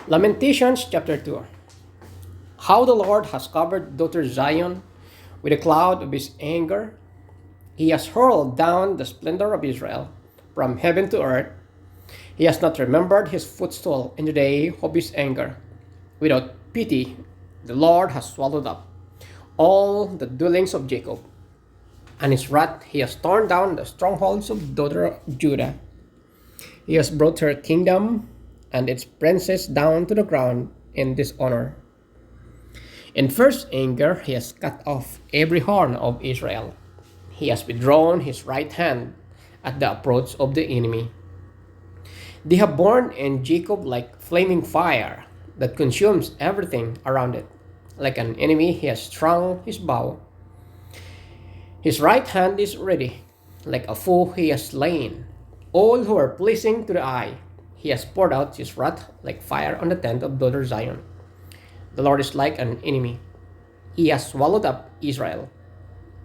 Lamentations chapter 2. How the Lord has covered daughter Zion with a cloud of his anger. He has hurled down the splendor of Israel from heaven to earth. He has not remembered his footstool in the day of his anger. Without pity, the Lord has swallowed up all the dwellings of Jacob. And his wrath he has torn down the strongholds of daughter Judah. He has brought her kingdom and its princes down to the ground in dishonor. In first anger, he has cut off every horn of Israel. He has withdrawn his right hand at the approach of the enemy. They have burned in Jacob like flaming fire that consumes everything around it. Like an enemy, he has strung his bow. His right hand is ready. Like a foe, he has slain all who are pleasing to the eye. He has poured out his wrath like fire on the tent of daughter Zion. The Lord is like an enemy. He has swallowed up Israel.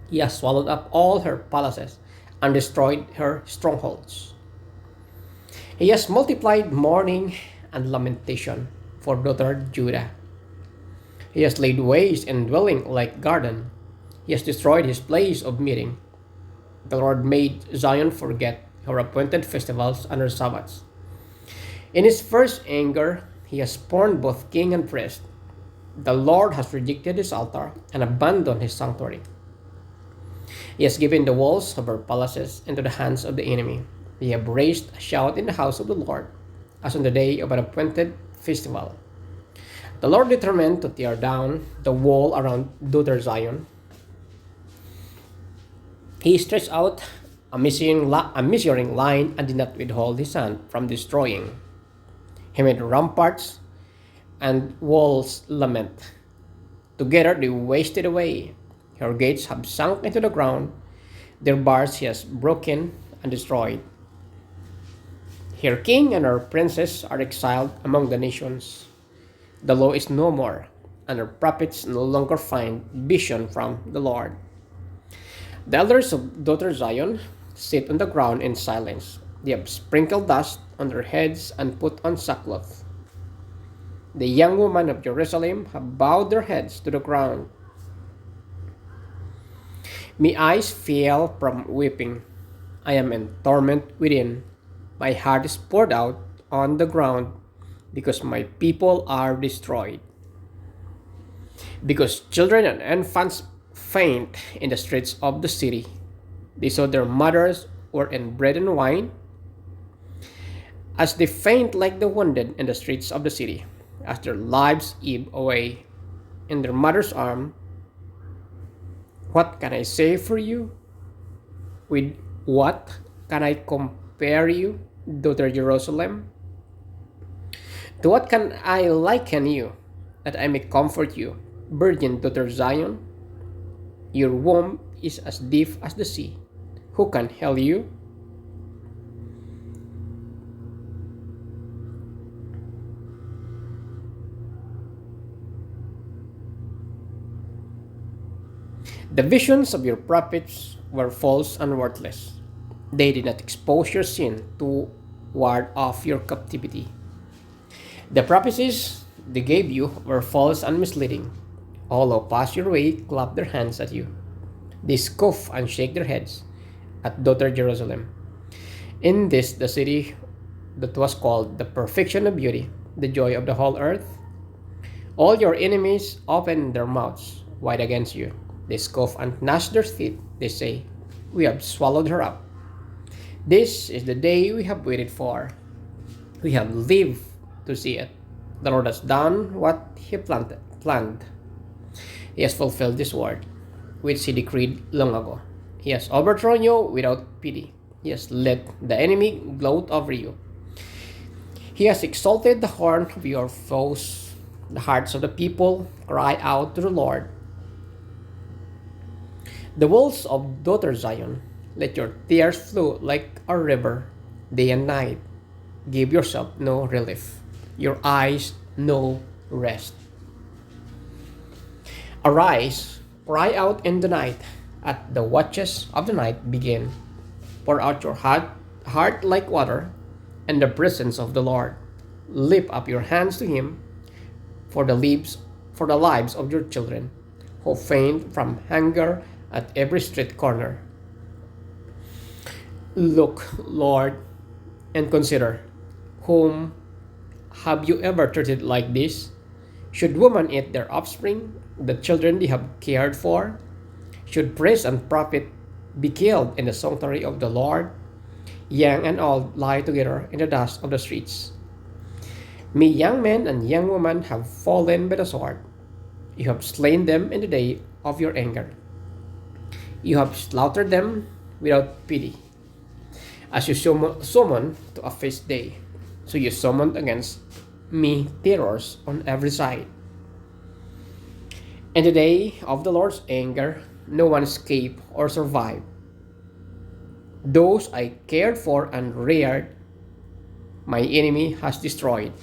He has swallowed up all her palaces and destroyed her strongholds. He has multiplied mourning and lamentation for daughter Judah. He has laid waste and dwelling like garden. He has destroyed his place of meeting. The Lord made Zion forget her appointed festivals and her Sabbaths. In his first anger, he has spurned both king and priest. The Lord has rejected his altar and abandoned his sanctuary. He has given the walls of her palaces into the hands of the enemy. They have raised a shout in the house of the Lord, as on the day of an appointed festival. The Lord determined to tear down the wall around daughter Zion. He stretched out a measuring line and did not withhold his hand from destroying. He made ramparts and walls lament. Together they wasted away. Her gates have sunk into the ground. Their bars he has broken and destroyed. Her king and her princes are exiled among the nations. The law is no more, and her prophets no longer find vision from the Lord. The elders of daughter Zion sit on the ground in silence. They have sprinkled dust on their heads and put on sackcloth. The young women of Jerusalem have bowed their heads to the ground. My eyes fail from weeping. I am in torment within. My heart is poured out on the ground because my people are destroyed. Because children and infants faint in the streets of the city. They saw their mothers were in bread and wine, as they faint like the wounded in the streets of the city, as their lives ebb away in their mother's arm. What can I say for you? With what can I compare you, daughter Jerusalem? To what can I liken you, that I may comfort you, virgin daughter Zion? Your womb is as deep as the sea. Who can help you? The visions of your prophets were false and worthless. They did not expose your sin to ward off your captivity. The prophecies they gave you were false and misleading. All who pass your way clap their hands at you. They scoff and shake their heads at daughter Jerusalem. In this, the city that was called the perfection of beauty, the joy of the whole earth, all your enemies open their mouths wide against you. They scoff and gnash their teeth. They say, "We have swallowed her up." This is the day we have waited for. We have lived to see it. The Lord has done what he planned. He has fulfilled this word, which he decreed long ago. He has overthrown you without pity. He has let the enemy gloat over you. He has exalted the horn of your foes. The hearts of the people cry out to the Lord. The walls of daughter Zion, let your tears flow like a river, day and night. Give yourself no relief, your eyes no rest. Arise, cry out in the night, at the watches of the night begin. Pour out your heart like water in the presence of the Lord. Lift up your hands to him for the lives of your children, who faint from hunger at every street corner. Look, Lord, and consider, whom have you ever treated like this? Should women eat their offspring, the children they have cared for? Should priest and prophet be killed in the sanctuary of the Lord? Young and old lie together in the dust of the streets. May young men and young women have fallen by the sword. You have slain them in the day of your anger. You have slaughtered them without pity. As you summon to a feast day, so you summoned against me terrors on every side. In the day of the Lord's anger, no one escaped or survived. Those I cared for and reared, my enemy has destroyed.